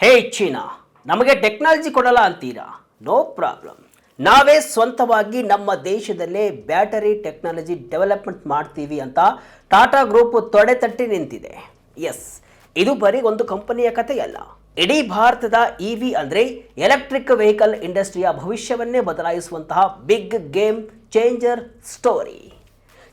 ಹೇ China, ನಮಗೆ technology ಕೊಡಲ್ಲ ಅಂತೀರಾ? No problem. ನಾವೇ ಸ್ವಂತವಾಗಿ ನಮ್ಮ ದೇಶದಲ್ಲೇ ಬ್ಯಾಟರಿ ಟೆಕ್ನಾಲಜಿ ಡೆವಲಪ್ಮೆಂಟ್ ಮಾಡ್ತೀವಿ ಅಂತ ಟಾಟಾ ಗ್ರೂಪ್ ತೊಡೆ ತಟ್ಟಿ ನಿಂತಿದೆ. ಎಸ್, ಇದು ಬರೀ ಒಂದು ಕಂಪನಿಯ ಕಥೆಯಲ್ಲ. ಇಡೀ ಭಾರತದ ಇವಿ ಅಂದರೆ ಎಲೆಕ್ಟ್ರಿಕ್ ವೆಹಿಕಲ್ ಇಂಡಸ್ಟ್ರಿಯ ಭವಿಷ್ಯವನ್ನೇ ಬದಲಾಯಿಸುವಂತಹ big game changer story.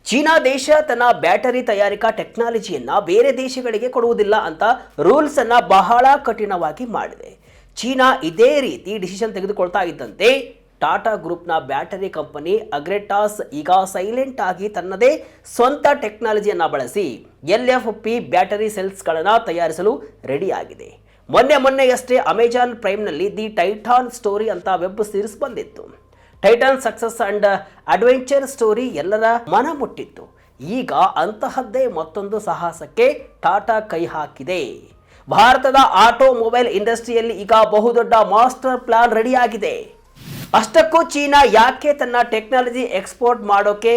China ದೇಶ ತನ್ನ ಬ್ಯಾಟರಿ ತಯಾರಿಕಾ ಟೆಕ್ನಾಲಜಿಯನ್ನು ಬೇರೆ ದೇಶಗಳಿಗೆ ಕೊಡುವುದಿಲ್ಲ ಅಂತ ರೂಲ್ಸನ್ನು ಬಹಳ ಕಠಿಣವಾಗಿ ಮಾಡಿದೆ. ಚೀನಾ ಇದೇ ರೀತಿ ಡಿಸಿಷನ್ ತೆಗೆದುಕೊಳ್ತಾ ಇದ್ದಂತೆ ಟಾಟಾ ಗ್ರೂಪ್ನ ಬ್ಯಾಟರಿ ಕಂಪನಿ ಅಗ್ರೆಟಾಸ್ ಈಗ ಸೈಲೆಂಟ್ ಆಗಿ ತನ್ನದೇ ಸ್ವಂತ ಟೆಕ್ನಾಲಜಿಯನ್ನು ಬಳಸಿ LFP ಬ್ಯಾಟರಿ ಸೆಲ್ಸ್ಗಳನ್ನು ತಯಾರಿಸಲು ರೆಡಿಯಾಗಿದೆ. ಮೊನ್ನೆಯಷ್ಟೇ ಅಮೆಜಾನ್ ಪ್ರೈಮ್ನಲ್ಲಿ ದಿ ಟೈಟಾನ್ ಸ್ಟೋರಿ ಅಂತ ವೆಬ್ ಸೀರೀಸ್ ಬಂದಿತ್ತು. Titan success and adventure story ಎಲ್ಲರ ಮನ ಮುಟ್ಟಿತ್ತು. ಈಗ ಅಂತಹದ್ದೇ ಮತ್ತೊಂದು ಸಾಹಸಕ್ಕೆ ಟಾಟಾ ಕೈ ಹಾಕಿದೆ. ಭಾರತದ ಆಟೋಮೊಬೈಲ್ ಇಂಡಸ್ಟ್ರಿಯಲ್ಲಿ ಈಗ ಬಹುದೊಡ್ಡ ಮಾಸ್ಟರ್ ಪ್ಲಾನ್ ರೆಡಿಯಾಗಿದೆ. ಅಷ್ಟಕ್ಕೂ ಚೀನಾ ಯಾಕೆ ತನ್ನ ಟೆಕ್ನಾಲಜಿ ಎಕ್ಸ್ಪೋರ್ಟ್ ಮಾಡೋಕೆ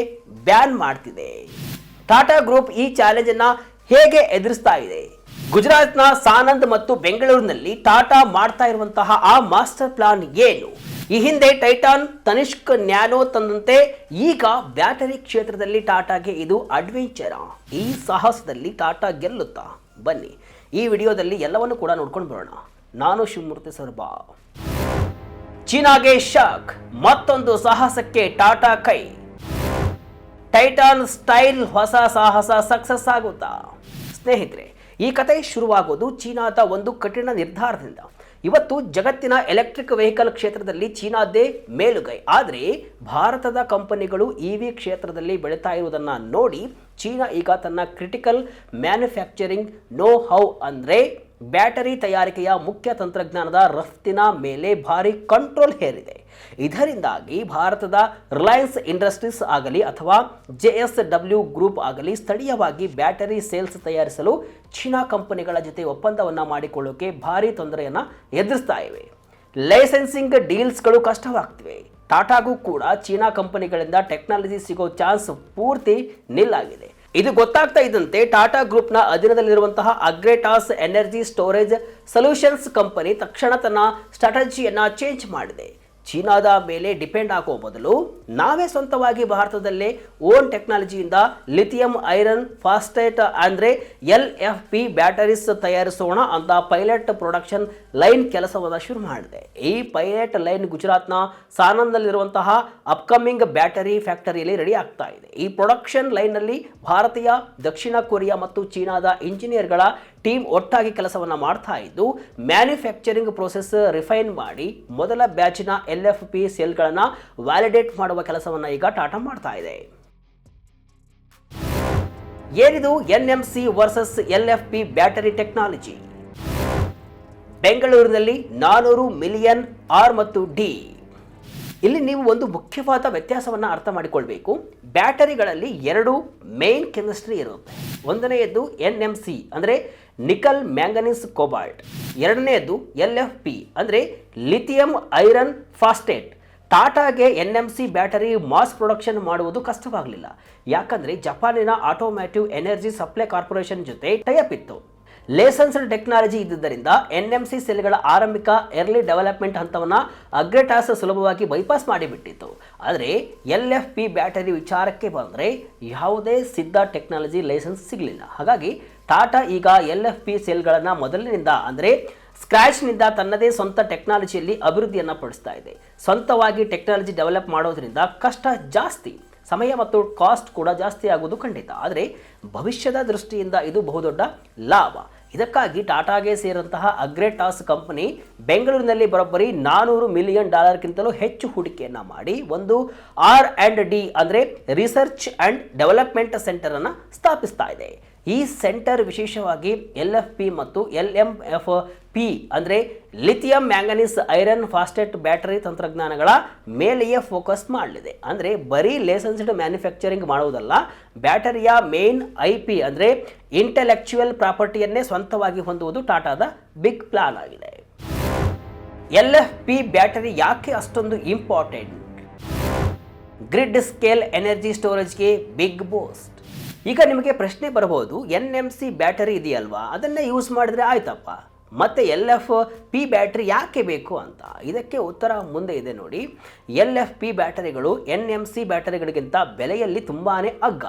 ಬ್ಯಾನ್ ಮಾಡ್ತಿದೆ? ಟಾಟಾ ಗ್ರೂಪ್ ಈ ಚಾಲೆಂಜ್ ಅನ್ನ ಹೇಗೆ ಎದುರಿಸ್ತಾ ಇದೆ? ಗುಜರಾತ್ನ ಸಾನಂದ್ ಮತ್ತು ಬೆಂಗಳೂರಿನಲ್ಲಿ ಟಾಟಾ ಮಾಡ್ತಾ ಇರುವಂತಹ ಆ ಮಾಸ್ಟರ್ ಪ್ಲಾನ್ ಏನು? ಈ ಹಿಂದೆ ಟೈಟಾನ್, ತನಿಷ್ಕ್ ನ್ಯಾನೋ ತಂದಂತೆ ಈಗ ಬ್ಯಾಟರಿ ಕ್ಷೇತ್ರದಲ್ಲಿ ಟಾಟಾಗೆ ಇದು ಅಡ್ವೆಂಚರ್. ಈ ಸಾಹಸದಲ್ಲಿ ಟಾಟಾ ಗೆಲ್ಲುತ್ತಾ? ಬನ್ನಿ ಈ ವಿಡಿಯೋದಲ್ಲಿ ಎಲ್ಲವನ್ನು ಕೂಡ ನೋಡ್ಕೊಂಡು ಬರೋಣ. ನಾನು ಶಿವಮೂರ್ತಿ ಸರ್ಬಾ. ಚೀನಾಗೆ ಶಾಕ್, ಮತ್ತೊಂದು ಸಾಹಸಕ್ಕೆ ಟಾಟಾ ಕೈ. ಟೈಟಾನ್ ಸ್ಟೈಲ್ ಹೊಸ ಸಾಹಸ ಸಕ್ಸಸ್ ಆಗುತ್ತಾ? ಸ್ನೇಹಿತರೆ, ಈ ಕತೆ ಶುರುವಾಗೋದು ಚೀನಾದ ಒಂದು ಕಠಿಣ ನಿರ್ಧಾರದಿಂದ. ಇವತ್ತು ಜಗತ್ತಿನ ಎಲೆಕ್ಟ್ರಿಕ್ ವೆಹಿಕಲ್ ಕ್ಷೇತ್ರದಲ್ಲಿ ಚೀನಾದ್ದೇ ಮೇಲುಗೈ. ಆದರೆ ಭಾರತದ ಕಂಪನಿಗಳು ಇವಿ ಕ್ಷೇತ್ರದಲ್ಲಿ ಬೆಳೀತಾ ಇರುವುದನ್ನು ನೋಡಿ ಚೀನಾ ಈಗ ತನ್ನ ಕ್ರಿಟಿಕಲ್ ಮ್ಯಾನುಫ್ಯಾಕ್ಚರಿಂಗ್ ನೋ ಹೌ ಅಂದರೆ ಬ್ಯಾಟರಿ ತಯಾರಿಕೆಯ ಮುಖ್ಯ ತಂತ್ರಜ್ಞಾನದ ರಫ್ತಿನ ಮೇಲೆ ಭಾರಿ ಕಂಟ್ರೋಲ್ ಹೇರಿದೆ. ಇದರಿಂದಾಗಿ ಭಾರತದ ರಿಲಯನ್ಸ್ ಇಂಡಸ್ಟ್ರೀಸ್ ಆಗಲಿ ಅಥವಾ JSW ಗ್ರೂಪ್ ಆಗಲಿ ಸ್ಥಳೀಯವಾಗಿ ಬ್ಯಾಟರಿ ಸೇಲ್ಸ್ ತಯಾರಿಸಲು ಚೀನಾ ಕಂಪನಿಗಳ ಜೊತೆ ಒಪ್ಪಂದವನ್ನು ಮಾಡಿಕೊಳ್ಳೋಕೆ ಭಾರಿ ತೊಂದರೆಯನ್ನು ಎದುರಿಸ್ತಾ ಇವೆ. ಲೈಸೆನ್ಸಿಂಗ್ ಡೀಲ್ಸ್ಗಳು ಕಷ್ಟವಾಗ್ತಿವೆ. ಟಾಟಾಗೂ ಕೂಡ ಚೀನಾ ಕಂಪನಿಗಳಿಂದ ಟೆಕ್ನಾಲಜಿ ಸಿಗೋ ಚಾನ್ಸ್ ಪೂರ್ತಿ ನಿಲ್ಲಾಗಿದೆ. ಇದು ಗೊತ್ತಾಗ್ತಾ ಇದ್ದಂತೆ ಟಾಟಾ ಗ್ರೂಪ್ನ ಅಧೀನದಲ್ಲಿರುವಂತಹ ಅಗ್ರೆಟಾಸ್ ಎನರ್ಜಿ ಸ್ಟೋರೇಜ್ ಸೊಲ್ಯೂಷನ್ಸ್ ಕಂಪನಿ ತಕ್ಷಣ ತನ್ನ ಸ್ಟ್ರಾಟಜಿಯನ್ನು ಚೇಂಜ್ ಮಾಡಿದೆ. ಚೀನಾದ ಮೇಲೆ ಡಿಪೆಂಡ್ ಆಗೋ ಬದಲು ನಾವೇ ಸ್ವಂತವಾಗಿ ಭಾರತದಲ್ಲೇ ಓನ್ ಟೆಕ್ನಾಲಜಿಯಿಂದ ಲಿಥಿಯಂ ಐರನ್ ಫಾಸ್ಫೇಟ್ ಅಂದರೆ LFP ಬ್ಯಾಟರೀಸ್ ತಯಾರಿಸೋಣ ಅಂತ ಪೈಲಟ್ ಪ್ರೊಡಕ್ಷನ್ ಲೈನ್ ಕೆಲಸವನ್ನು ಶುರು ಮಾಡಿದೆ. ಈ ಪೈಲಟ್ ಲೈನ್ ಗುಜರಾತ್ನ ಸಾನಂದಲ್ಲಿರುವಂತಹ ಅಪ್ಕಮಿಂಗ್ ಬ್ಯಾಟರಿ ಫ್ಯಾಕ್ಟರಿಯಲ್ಲಿ ರೆಡಿ ಆಗ್ತಾ ಇದೆ. ಈ ಪ್ರೊಡಕ್ಷನ್ ಲೈನ್ನಲ್ಲಿ ಭಾರತೀಯ, ದಕ್ಷಿಣ ಕೊರಿಯಾ ಮತ್ತು ಚೀನಾದ ಇಂಜಿನಿಯರ್ಗಳ ಟೀಮ್ ಒಟ್ಟಾಗಿ ಕೆಲಸವನ್ನು ಮಾಡ್ತಾ ಇದ್ದು ಮ್ಯಾನುಫ್ಯಾಕ್ಚರಿಂಗ್ ಪ್ರೋಸೆಸ್ ರಿಫೈನ್ ಮಾಡಿ ಮೊದಲ ಬ್ಯಾಚಿನ LFP ಸೆಲ್ಗಳನ್ನು ವ್ಯಾಲಿಡೇಟ್ ಮಾಡುವ ಕೆಲಸವನ್ನು ಈಗ ಟಾಟಾ ಮಾಡ್ತಾ ಇದೆ. ಏನಿದು NMC versus LFP battery technology? ಬೆಂಗಳೂರಿನಲ್ಲಿ 400 ಮಿಲಿಯನ್ R ಮತ್ತು D. ಇಲ್ಲಿ ನೀವು ಒಂದು ಮುಖ್ಯವಾದ ವ್ಯತ್ಯಾಸವನ್ನು ಅರ್ಥ ಮಾಡಿಕೊಳ್ಬೇಕು. ಬ್ಯಾಟರಿಗಳಲ್ಲಿ ಎರಡು ಮೇನ್ ಕೆಮಿಸ್ಟ್ರಿ ಇರುತ್ತೆ. ಒಂದನೆಯದ್ದು NMC ಅಂದರೆ ನಿಕಲ್ ಮ್ಯಾಂಗನೀಸ್ ಕೋಬಾಲ್ಟ್, ಎರಡನೆಯದ್ದು LFP ಅಂದರೆ ಲಿಥಿಯಂ ಐರನ್ ಫಾಸ್ಫೇಟ್. ಟಾಟಾಗೆ NMC ಬ್ಯಾಟರಿ ಮಾಸ್ ಪ್ರೊಡಕ್ಷನ್ ಮಾಡುವುದು ಕಷ್ಟವಾಗಲಿಲ್ಲ. ಯಾಕಂದರೆ ಜಪಾನಿನ ಆಟೋಮ್ಯಾಟಿವ್ ಎನರ್ಜಿ ಸಪ್ಲೈ ಕಾರ್ಪೊರೇಷನ್ ಜೊತೆ ಟೈಅಪ್ ಇತ್ತು. ಲೈಸೆನ್ಸ್ಡ್ ಟೆಕ್ನಾಲಜಿ ಇದ್ದುದರಿಂದ NMC ಸೆಲ್ಗಳ ಆರಂಭಿಕ ಎರ್ಲಿ ಡೆವಲಪ್ಮೆಂಟ್ ಹಂತವನ್ನು ಅಗ್ರೆಟಾಸ್ ಸುಲಭವಾಗಿ ಬೈಪಾಸ್ ಮಾಡಿಬಿಟ್ಟಿತ್ತು. ಆದರೆ LFP ಬ್ಯಾಟರಿ ವಿಚಾರಕ್ಕೆ ಬಂದರೆ ಯಾವುದೇ ಸಿದ್ಧ ಟೆಕ್ನಾಲಜಿ ಲೈಸೆನ್ಸ್ ಸಿಗಲಿಲ್ಲ. ಹಾಗಾಗಿ ಟಾಟಾ ಈಗ LFP ಸೆಲ್ಗಳನ್ನು ಮೊದಲಿನಿಂದ ಅಂದರೆ ಸ್ಕ್ರ್ಯಾಚ್ನಿಂದ ತನ್ನದೇ ಸ್ವಂತ ಟೆಕ್ನಾಲಜಿಯಲ್ಲಿ ಅಭಿವೃದ್ಧಿಯನ್ನು ಪಡಿಸ್ತಾ ಇದೆ. ಸ್ವಂತವಾಗಿ ಟೆಕ್ನಾಲಜಿ ಡೆವಲಪ್ ಮಾಡೋದ್ರಿಂದ ಕಷ್ಟ ಜಾಸ್ತಿ, ಸಮಯ ಮತ್ತು ಕಾಸ್ಟ್ ಕೂಡ ಜಾಸ್ತಿ ಆಗೋದು ಖಂಡಿತ. ಆದರೆ ಭವಿಷ್ಯದ ದೃಷ್ಟಿಯಿಂದ ಇದು ಬಹುದೊಡ್ಡ ಲಾಭ. ಇದಕ್ಕಾಗಿ ಟಾಟಾಗೆ ಸೇರಿದಂತಹ ಅಗ್ರೆಟಾಸ್ ಕಂಪನಿ ಬೆಂಗಳೂರಿನಲ್ಲಿ ಬರೋಬ್ಬರಿ $400 ಮಿಲಿಯನ್ ಹೆಚ್ಚು ಹೂಡಿಕೆಯನ್ನು ಮಾಡಿ ಒಂದು R&D ಅಂದರೆ ರಿಸರ್ಚ್ ಆ್ಯಂಡ್ ಡೆವಲಪ್ಮೆಂಟ್ ಸೆಂಟರನ್ನು ಸ್ಥಾಪಿಸ್ತಾ ಇದೆ. ಈ ಸೆಂಟರ್ ವಿಶೇಷವಾಗಿ LFP ಮತ್ತು LMFP ಅಂದರೆ lithium manganese iron phosphate battery ತಂತ್ರಜ್ಞಾನಗಳ ಮೇಲೆಯೇ ಫೋಕಸ್ ಮಾಡಲಿದೆ. ಅಂದರೆ ಬರೀ ಲೈಸೆನ್ಸ್ಡ್ ಮ್ಯಾನುಫ್ಯಾಕ್ಚರಿಂಗ್ ಮಾಡುವುದಲ್ಲ, ಬ್ಯಾಟರಿಯ ಮೇನ್ IP ಅಂದರೆ ಇಂಟೆಲೆಕ್ಚುಯಲ್ ಪ್ರಾಪರ್ಟಿಯನ್ನೇ ಸ್ವಂತವಾಗಿ ಹೊಂದುವುದು ಟಾಟಾದ ಬಿಗ್ ಪ್ಲಾನ್ ಆಗಿದೆ. LFP ಬ್ಯಾಟರಿ ಯಾಕೆ ಅಷ್ಟೊಂದು ಇಂಪಾರ್ಟೆಂಟ್? ಗ್ರಿಡ್ ಸ್ಕೇಲ್ ಎನರ್ಜಿ ಸ್ಟೋರೇಜ್ಗೆ ಬಿಗ್ ಬೂಸ್ಟ್. ಈಗ ನಿಮಗೆ ಪ್ರಶ್ನೆ ಬರಬಹುದು, NMC ಬ್ಯಾಟರಿ ಇದೆಯಲ್ವಾ, ಅದನ್ನೇ ಯೂಸ್ ಮಾಡಿದ್ರೆ ಆಯ್ತಪ್ಪ, ಮತ್ತು LFP ಬ್ಯಾಟ್ರಿ ಯಾಕೆ ಬೇಕು ಅಂತ ಇದಕ್ಕೆ ಉತ್ತರ ಮುಂದೆ ಇದೆ ನೋಡಿ. LFP ಬ್ಯಾಟರಿಗಳು NMC ಬ್ಯಾಟರಿಗಳಿಗಿಂತ ಬೆಲೆಯಲ್ಲಿ ತುಂಬಾ ಅಗ್ಗ.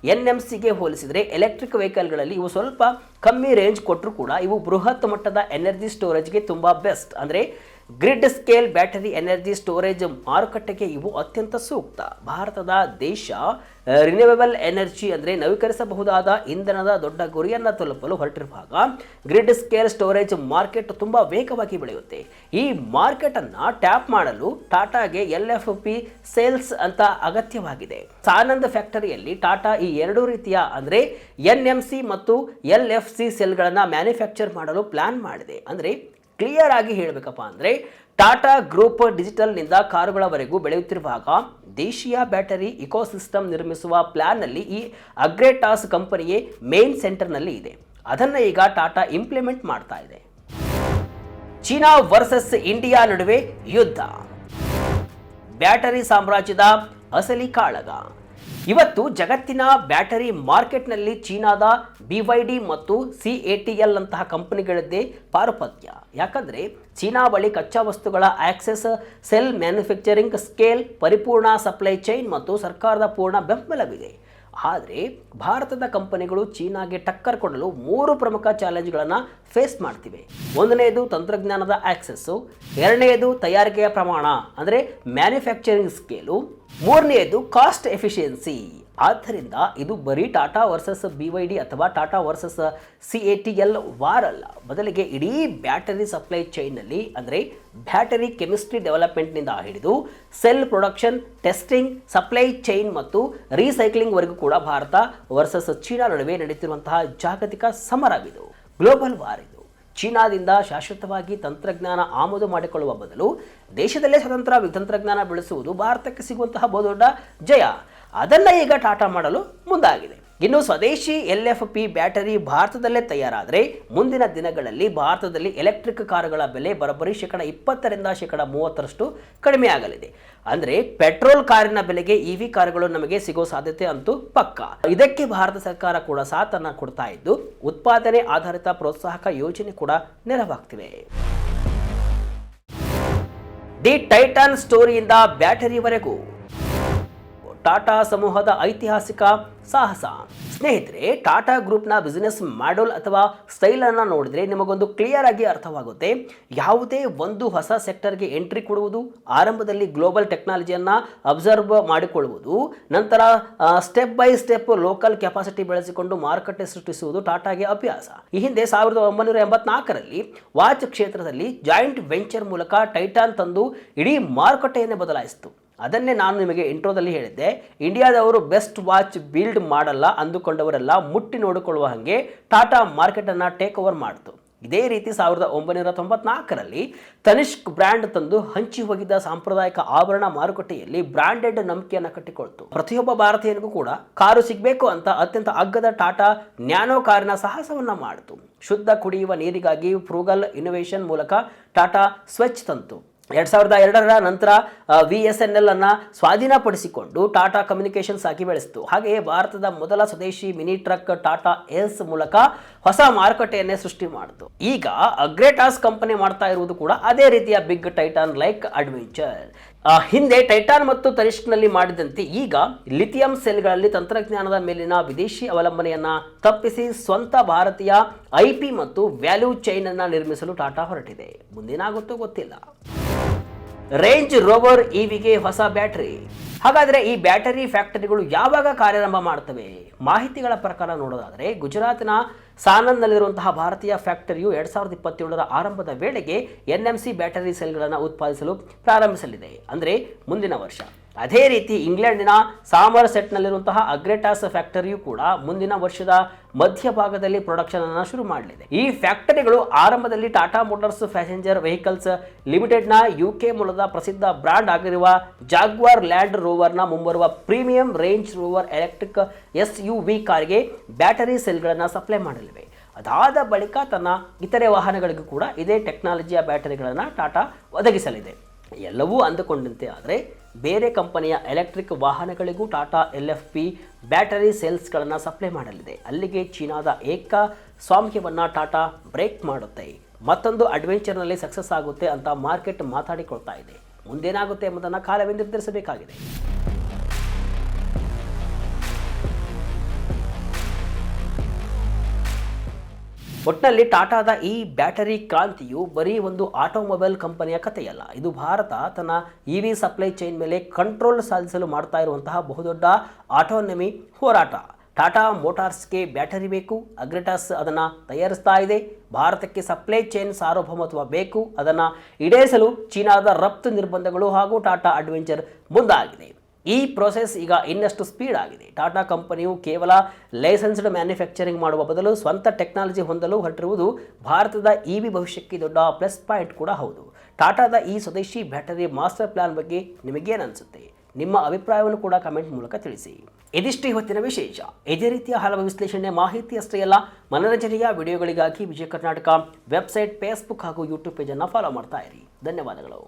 NMCಗೆ ಹೋಲಿಸಿದರೆ ಎಲೆಕ್ಟ್ರಿಕ್ ವೆಹಿಕಲ್ಗಳಲ್ಲಿ ಇವು ಸ್ವಲ್ಪ ಕಮ್ಮಿ ರೇಂಜ್ ಕೊಟ್ಟರು ಕೂಡ ಇವು ಬೃಹತ್ ಮಟ್ಟದ ಎನರ್ಜಿ ಸ್ಟೋರೇಜ್ಗೆ ತುಂಬ ಬೆಸ್ಟ್. ಅಂದರೆ grid scale battery energy storage ಮಾರುಕಟ್ಟೆಗೆ ಇವು ಅತ್ಯಂತ ಸೂಕ್ತ. ಭಾರತದ ದೇಶ ರಿನ್ಯೂವೇಬಲ್ ಎನರ್ಜಿ ಅಂದರೆ ನವೀಕರಿಸಬಹುದಾದ ಇಂಧನದ ದೊಡ್ಡ ಗುರಿಯನ್ನು ತಲುಪಲು ಹೊರಟಿರುವಾಗ ಗ್ರಿಡ್ ಸ್ಕೇಲ್ ಸ್ಟೋರೇಜ್ ಮಾರ್ಕೆಟ್ ತುಂಬ ವೇಗವಾಗಿ ಬೆಳೆಯುತ್ತೆ. ಈ ಮಾರ್ಕೆಟನ್ನು ಟ್ಯಾಪ್ ಮಾಡಲು ಟಾಟಾಗೆ LFP ಸೇಲ್ಸ್ ಅಂತ ಅಗತ್ಯವಾಗಿದೆ. ಸಾನಂದ್ ಫ್ಯಾಕ್ಟರಿಯಲ್ಲಿ ಟಾಟಾ ಈ ಎರಡೂ ರೀತಿಯ ಅಂದರೆ NMC ಮತ್ತು LFC ಸೆಲ್ಗಳನ್ನು ಮ್ಯಾನುಫ್ಯಾಕ್ಚರ್ ಮಾಡಲು ಪ್ಲಾನ್ ಮಾಡಿದೆ. ಅಂದರೆ ಕ್ಲಿಯರ್ ಆಗಿ ಹೇಳಬೇಕಪ್ಪ ಅಂದರೆ ಟಾಟಾ ಗ್ರೂಪ್ ಡಿಜಿಟಲ್ನಿಂದ ಕಾರುಗಳವರೆಗೂ ಬೆಳೆಯುತ್ತಿರುವಾಗ ದೇಶೀಯ ಬ್ಯಾಟರಿ ಇಕೋಸಿಸ್ಟಮ್ ನಿರ್ಮಿಸುವ ಪ್ಲಾನ್ನಲ್ಲಿ ಈ ಅಗ್ರೇಟಾಸ್ ಕಂಪನಿಯೇ ಮೇನ್ ಸೆಂಟರ್ನಲ್ಲಿ ಇದೆ. ಅದನ್ನು ಈಗ ಟಾಟಾ ಇಂಪ್ಲಿಮೆಂಟ್ ಮಾಡ್ತಾ ಇದೆ. ಚೀನಾ ವರ್ಸಸ್ ಇಂಡಿಯಾ ನಡುವೆ ಯುದ್ಧ, ಬ್ಯಾಟರಿ ಸಾಮ್ರಾಜ್ಯದ ಅಸಲಿ ಕಾಳಗ. ಇವತ್ತು ಜಗತ್ತಿನ ಬ್ಯಾಟರಿ ಮಾರ್ಕೆಟ್ನಲ್ಲಿ ಚೀನಾದ BYD ಮತ್ತು CATL ಅಂತಹ ಕಂಪನಿಗಳದ್ದೇ ಪಾರುಪತ್ಯ. ಯಾಕಂದರೆ ಚೀನಾ ಬಳಿ ಕಚ್ಚಾ ವಸ್ತುಗಳ ಆಕ್ಸೆಸ್, ಸೆಲ್ ಮ್ಯಾನುಫ್ಯಾಕ್ಚರಿಂಗ್ ಸ್ಕೇಲ್, ಪರಿಪೂರ್ಣ ಸಪ್ಲೈ ಚೈನ್ ಮತ್ತು ಸರ್ಕಾರದ ಪೂರ್ಣ ಬೆಂಬಲವಿದೆ. ಆದರೆ ಭಾರತದ ಕಂಪನಿಗಳು ಚೀನಾಗೆ ಟಕ್ಕರ್ ಕೊಡಲು 3 ಪ್ರಮುಖ ಚಾಲೆಂಜ್ಗಳನ್ನು ಫೇಸ್ ಮಾಡ್ತಿವೆ. ಒಂದನೆಯದು ತಂತ್ರಜ್ಞಾನದ ಆಕ್ಸೆಸ್ಸು, ಎರಡನೆಯದು ತಯಾರಿಕೆಯ ಪ್ರಮಾಣ ಅಂದರೆ ಮ್ಯಾನುಫ್ಯಾಕ್ಚರಿಂಗ್ ಸ್ಕೇಲು, ಮೂರನೆಯದು ಕಾಸ್ಟ್ ಎಫಿಷಿಯನ್ಸಿ. ಆದ್ದರಿಂದ ಇದು ಬರೀ ಟಾಟಾ ವರ್ಸಸ್ BYD ಅಥವಾ ಟಾಟಾ ವರ್ಸಸ್ CATL ವಾರ್ ಅಲ್ಲ, ಬದಲಿಗೆ ಇಡೀ ಬ್ಯಾಟರಿ ಸಪ್ಲೈ ಚೈನ್ನಲ್ಲಿ ಅಂದರೆ ಬ್ಯಾಟರಿ ಕೆಮಿಸ್ಟ್ರಿ ಡೆವಲಪ್ಮೆಂಟ್ನಿಂದ ಹಿಡಿದು cell production, testing, supply chain ಮತ್ತು ರೀಸೈಕ್ಲಿಂಗ್ವರೆಗೂ ಕೂಡ ಭಾರತ ವರ್ಸಸ್ ಚೀನಾ ನಡುವೆ ನಡೆಯುತ್ತಿರುವಂತಹ ಜಾಗತಿಕ ಸಮರವಿದು, ಗ್ಲೋಬಲ್ ವಾರ್ ಇದು. ಚೀನಾದಿಂದ ಶಾಶ್ವತವಾಗಿ ತಂತ್ರಜ್ಞಾನ ಆಮದು ಮಾಡಿಕೊಳ್ಳುವ ಬದಲು ದೇಶದಲ್ಲೇ ಸ್ವತಂತ್ರ ತಂತ್ರಜ್ಞಾನ ಬೆಳೆಸುವುದು ಭಾರತಕ್ಕೆ ಸಿಗುವಂತಹ ಬಹುದೊಡ್ಡ ಜಯ. ಅದನ್ನು ಈಗ ಟಾಟಾ ಮಾಡಲು ಮುಂದಾಗಿದೆ. ಇನ್ನು ಸ್ವದೇಶಿ LFP ಬ್ಯಾಟರಿ ಭಾರತದಲ್ಲೇ ತಯಾರಾದರೆ ಮುಂದಿನ ದಿನಗಳಲ್ಲಿ ಭಾರತದಲ್ಲಿ ಎಲೆಕ್ಟ್ರಿಕ್ ಕಾರುಗಳ ಬೆಲೆ ಬರೋಬ್ಬರಿ 20% 30% ಕಡಿಮೆ ಆಗಲಿದೆ. ಅಂದರೆ ಪೆಟ್ರೋಲ್ ಕಾರಿನ ಬೆಲೆಗೆ EV ಕಾರುಗಳು ನಮಗೆ ಸಿಗೋ ಸಾಧ್ಯತೆ ಅಂತೂ ಪಕ್ಕ. ಇದಕ್ಕೆ ಭಾರತ ಸರ್ಕಾರ ಕೂಡ ಸಾಥನ್ನು ಕೊಡ್ತಾ ಇದ್ದು ಉತ್ಪಾದನೆ ಆಧಾರಿತ ಪ್ರೋತ್ಸಾಹಕ ಯೋಜನೆ ಕೂಡ ನೆರವಾಗ್ತಿವೆ. ದಿ ಟೈಟಾನ್ ಸ್ಟೋರಿಯಿಂದ ಬ್ಯಾಟರಿವರೆಗೂ ಟಾಟಾ ಸಮೂಹದ ಐತಿಹಾಸಿಕ ಸಾಹಸ. ಸ್ನೇಹಿತರೆ, ಟಾಟಾ ಗ್ರೂಪ್ನ ಬಿಸಿನೆಸ್ ಮಾಡ್ಯೂಲ್ ಅಥವಾ ಸ್ಟೈಲನ್ನು ನೋಡಿದರೆ ನಿಮಗೊಂದು ಕ್ಲಿಯರ್ ಆಗಿ ಅರ್ಥವಾಗುತ್ತೆ. ಯಾವುದೇ ಒಂದು ಹೊಸ ಸೆಕ್ಟರ್ಗೆ ಎಂಟ್ರಿ ಕೊಡುವುದು, ಆರಂಭದಲ್ಲಿ ಗ್ಲೋಬಲ್ ಟೆಕ್ನಾಲಜಿಯನ್ನು ಅಬ್ಸರ್ವ್ ಮಾಡಿಕೊಳ್ಳುವುದು, ನಂತರ step by step local capacity ಬೆಳೆಸಿಕೊಂಡು ಮಾರುಕಟ್ಟೆ ಸೃಷ್ಟಿಸುವುದು ಟಾಟಾಗೆ ಅಭ್ಯಾಸ. ಈ ಹಿಂದೆ 1984ರಲ್ಲಿ ವಾಚ್ ಕ್ಷೇತ್ರದಲ್ಲಿ ಜಾಯಿಂಟ್ ವೆಂಚರ್ ಮೂಲಕ ಟೈಟಾನ್ ತಂದು ಇಡೀ ಮಾರುಕಟ್ಟೆಯನ್ನೇ ಬದಲಾಯಿಸಿತು. ಅದನ್ನೇ ನಾನು ನಿಮಗೆ ಇಂಟ್ರೋದಲ್ಲಿ ಹೇಳಿದ್ದೆ, ಇಂಡಿಯಾದವರು ಬೆಸ್ಟ್ ವಾಚ್ ಬಿಲ್ಡ್ ಮಾಡಲ್ಲ ಅಂದುಕೊಂಡವರೆಲ್ಲ ಮುಟ್ಟಿ ನೋಡಿಕೊಳ್ಳುವ ಹಾಗೆ ಟಾಟಾ ಮಾರ್ಕೆಟನ್ನು ಟೇಕ್ ಓವರ್ ಮಾಡಿತು. ಇದೇ ರೀತಿ 1994ರಲ್ಲಿ ತನಿಷ್ಕ್ ಬ್ರ್ಯಾಂಡ್ ತಂದು ಹಂಚಿ ಹೋಗಿದ್ದ ಸಾಂಪ್ರದಾಯಿಕ ಆಭರಣ ಮಾರುಕಟ್ಟೆಯಲ್ಲಿ ಬ್ರಾಂಡೆಡ್ ನಂಬಿಕೆಯನ್ನು ಕಟ್ಟಿಕೊಳ್ತು. ಪ್ರತಿಯೊಬ್ಬ ಭಾರತೀಯನಿಗೂ ಕೂಡ ಕಾರು ಸಿಗಬೇಕು ಅಂತ ಅತ್ಯಂತ ಅಗ್ಗದ ಟಾಟಾ ನ್ಯಾನೋ ಕಾರಿನ ಸಾಹಸವನ್ನು ಮಾಡಿತು. ಶುದ್ಧ ಕುಡಿಯುವ ನೀರಿಗಾಗಿ ಫ್ರೂಗಲ್ ಇನೋವೇಷನ್ ಮೂಲಕ ಟಾಟಾ ಸ್ವಚ್ಛ ತಂತು. 2002ರ ನಂತರ VSNL ಅನ್ನು ಸ್ವಾಧೀನಪಡಿಸಿಕೊಂಡು ಟಾಟಾ ಕಮ್ಯುನಿಕೇಷನ್ಸ್ ಆಗಿ ಬೆಳೆಸಿತು. ಹಾಗೆಯೇ ಭಾರತದ ಮೊದಲ ಸ್ವದೇಶಿ ಮಿನಿ ಟ್ರಕ್ ಟಾಟಾ ಏಸ್ ಮೂಲಕ ಹೊಸ ಮಾರುಕಟ್ಟೆಯನ್ನೇ ಸೃಷ್ಟಿ ಮಾಡಿತು. ಈಗ ಅಗ್ರೇಟಾಸ್ ಕಂಪನಿ ಮಾಡ್ತಾ ಇರುವುದು ಕೂಡ ಅದೇ ರೀತಿಯ ಬಿಗ್ ಟೈಟಾನ್ ಲೈಕ್ ಅಡ್ವೆಂಚರ್. ಹಿಂದೆ ಟೈಟಾನ್ ಮತ್ತು ತನಿಷ್ಕ್ನಲ್ಲಿ ಮಾಡಿದಂತೆ ಈಗ ಲಿಥಿಯಂ ಸೆಲ್ಗಳಲ್ಲಿ ತಂತ್ರಜ್ಞಾನದ ಮೇಲಿನ ವಿದೇಶಿ ಅವಲಂಬನೆಯನ್ನು ತಪ್ಪಿಸಿ ಸ್ವಂತ ಭಾರತೀಯ IP ಮತ್ತು ವ್ಯಾಲ್ಯೂ ಚೈನ್ ಅನ್ನು ನಿರ್ಮಿಸಲು ಟಾಟಾ ಹೊರಟಿದೆ. ಮುಂದೇನಾಗುತ್ತೋ ಗೊತ್ತಿಲ್ಲ. ರೇಂಜ್ ರೋವರ್ EVಗೆ ಹೊಸ ಬ್ಯಾಟರಿ. ಹಾಗಾದರೆ ಈ ಬ್ಯಾಟರಿ ಫ್ಯಾಕ್ಟರಿಗಳು ಯಾವಾಗ ಕಾರ್ಯಾರಂಭ ಮಾಡ್ತವೆ? ಮಾಹಿತಿಗಳ ಪ್ರಕಾರ ನೋಡೋದಾದರೆ ಗುಜರಾತಿನ ಸಾನಂದ್ನಲ್ಲಿರುವಂತಹ ಭಾರತೀಯ ಫ್ಯಾಕ್ಟರಿಯು 2027ರ ಆರಂಭದ ವೇಳೆಗೆ NMC ಬ್ಯಾಟರಿ ಸೆಲ್ಗಳನ್ನು ಉತ್ಪಾದಿಸಲು ಪ್ರಾರಂಭಿಸಲಿದೆ, ಅಂದರೆ ಮುಂದಿನ ವರ್ಷ. ಅದೇ ರೀತಿ ಇಂಗ್ಲೆಂಡಿನ ಸಾಮರ್ಸೆಟ್ನಲ್ಲಿರುವಂತಹ ಅಗ್ರೇಟಾಸ್ ಫ್ಯಾಕ್ಟರಿಯು ಕೂಡ ಮುಂದಿನ ವರ್ಷದ ಮಧ್ಯಭಾಗದಲ್ಲಿ ಪ್ರೊಡಕ್ಷನ್ ಅನ್ನು ಶುರು ಮಾಡಲಿದೆ. ಈ ಫ್ಯಾಕ್ಟರಿಗಳು ಆರಂಭದಲ್ಲಿ ಟಾಟಾ ಮೋಟಾರ್ಸ್ ಪ್ಯಾಸೆಂಜರ್ ವೆಹಿಕಲ್ಸ್ ಲಿಮಿಟೆಡ್ನ UK ಮೂಲದ ಪ್ರಸಿದ್ಧ ಬ್ರ್ಯಾಂಡ್ ಆಗಿರುವ ಜಾಗ್ವಾರ್ ಲ್ಯಾಂಡ್ ರೋವರ್ನ ಮುಂಬರುವ premium range rover electric SUV ಕಾರಿಗೆ ಬ್ಯಾಟರಿ ಸೆಲ್ಗಳನ್ನು ಸಪ್ಲೈ ಮಾಡಲಿವೆ. ಅದಾದ ಬಳಿಕ ತನ್ನ ಇತರೆ ವಾಹನಗಳಿಗೂ ಕೂಡ ಇದೇ ಟೆಕ್ನಾಲಜಿಯ ಬ್ಯಾಟರಿಗಳನ್ನು ಟಾಟಾ ಒದಗಿಸಲಿದೆ. ಎಲ್ಲವೂ ಅಂದುಕೊಂಡಂತೆ ಆದರೆ ಬೇರೆ ಕಂಪನಿಯ ಎಲೆಕ್ಟ್ರಿಕ್ ವಾಹನಗಳಿಗೂ ಟಾಟಾ LFP ಬ್ಯಾಟರಿ ಸೆಲ್ಸ್ಗಳನ್ನು ಸಪ್ಲೈ ಮಾಡಲಿದೆ. ಅಲ್ಲಿಗೆ ಚೀನಾದ ಸ್ವಾಮ್ಯವನ್ನು ಟಾಟಾ ಬ್ರೇಕ್ ಮಾಡುತ್ತೆ. ಮತ್ತೊಂದು ಅಡ್ವೆಂಚರ್ನಲ್ಲಿ ಸಕ್ಸಸ್ ಆಗುತ್ತೆ ಅಂತ ಮಾರ್ಕೆಟ್ ಮಾತಾಡಿಕೊಳ್ತಾ ಇದೆ. ಮುಂದೇನಾಗುತ್ತೆ ಎಂಬುದನ್ನು ಕಾಲವೇ ನಿರ್ಧರಿಸಬೇಕಾಗಿದೆ. ಒಟ್ಟಿನಲ್ಲಿ ಟಾಟಾದ ಈ ಬ್ಯಾಟರಿ ಕ್ರಾಂತಿಯು ಬರೀ ಒಂದು ಆಟೋಮೊಬೈಲ್ ಕಂಪನಿಯ ಕಥೆಯಲ್ಲ. ಇದು ಭಾರತ ತನ್ನ EV ಸಪ್ಲೈ ಚೈನ್ ಮೇಲೆ ಕಂಟ್ರೋಲ್ ಸಾಧಿಸಲು ಮಾಡ್ತಾ ಇರುವಂತಹ ಬಹುದೊಡ್ಡ ಆಟೋನಮಿ ಹೋರಾಟ. ಟಾಟಾ ಮೋಟಾರ್ಸ್ಗೆ ಬ್ಯಾಟರಿ ಬೇಕು, ಅಗ್ರಿಟಸ್ ಅದನ್ನು ತಯಾರಿಸ್ತಾ ಇದೆ. ಭಾರತಕ್ಕೆ ಸಪ್ಲೈ ಚೈನ್ ಸಾರ್ವಭೌಮತ್ವ ಬೇಕು, ಅದನ್ನು ಈಡೇರಿಸಲು ಚೀನಾದ ರಫ್ತು ನಿರ್ಬಂಧಗಳು ಹಾಗೂ ಟಾಟಾ ಅಡ್ವೆಂಚರ್ ಮುಂದಾಗಿದೆ. ಈ ಪ್ರೋಸೆಸ್ ಈಗ ಇನ್ನಷ್ಟು ಸ್ಪೀಡ್ ಆಗಿದೆ. ಟಾಟಾ ಕಂಪನಿಯು ಕೇವಲ ಲೈಸೆನ್ಸ್ಡ್ ಮ್ಯಾನುಫ್ಯಾಕ್ಚರಿಂಗ್ ಮಾಡುವ ಬದಲು ಸ್ವಂತ ಟೆಕ್ನಾಲಜಿ ಹೊಂದಲು ಹೊರಟಿರುವುದು ಭಾರತದ EV ಭವಿಷ್ಯಕ್ಕೆ ದೊಡ್ಡ ಪ್ಲಸ್ ಪಾಯಿಂಟ್ ಕೂಡ ಹೌದು. ಟಾಟಾದ ಈ ಸ್ವದೇಶಿ ಬ್ಯಾಟರಿ ಮಾಸ್ಟರ್ ಪ್ಲಾನ್ ಬಗ್ಗೆ ನಿಮಗೇನು ಅನಿಸುತ್ತೆ? ನಿಮ್ಮ ಅಭಿಪ್ರಾಯವನ್ನು ಕೂಡ ಕಮೆಂಟ್ ಮೂಲಕ ತಿಳಿಸಿ. ಇದಿಷ್ಟು ಇವತ್ತಿನ ವಿಶೇಷ. ಇದೇ ರೀತಿಯ ಹಲವು ವಿಶ್ಲೇಷಣೆ ಮಾಹಿತಿ ಅಷ್ಟೇ ಅಲ್ಲ, ಮನರಂಜನೆಯ ವಿಡಿಯೋಗಳಿಗಾಗಿ ವಿಜಯ ಕರ್ನಾಟಕ ವೆಬ್ಸೈಟ್, ಫೇಸ್ಬುಕ್ ಹಾಗೂ ಯೂಟ್ಯೂಬ್ ಪೇಜನ್ನು ಫಾಲೋ ಮಾಡ್ತಾ ಇರಿ. ಧನ್ಯವಾದಗಳು.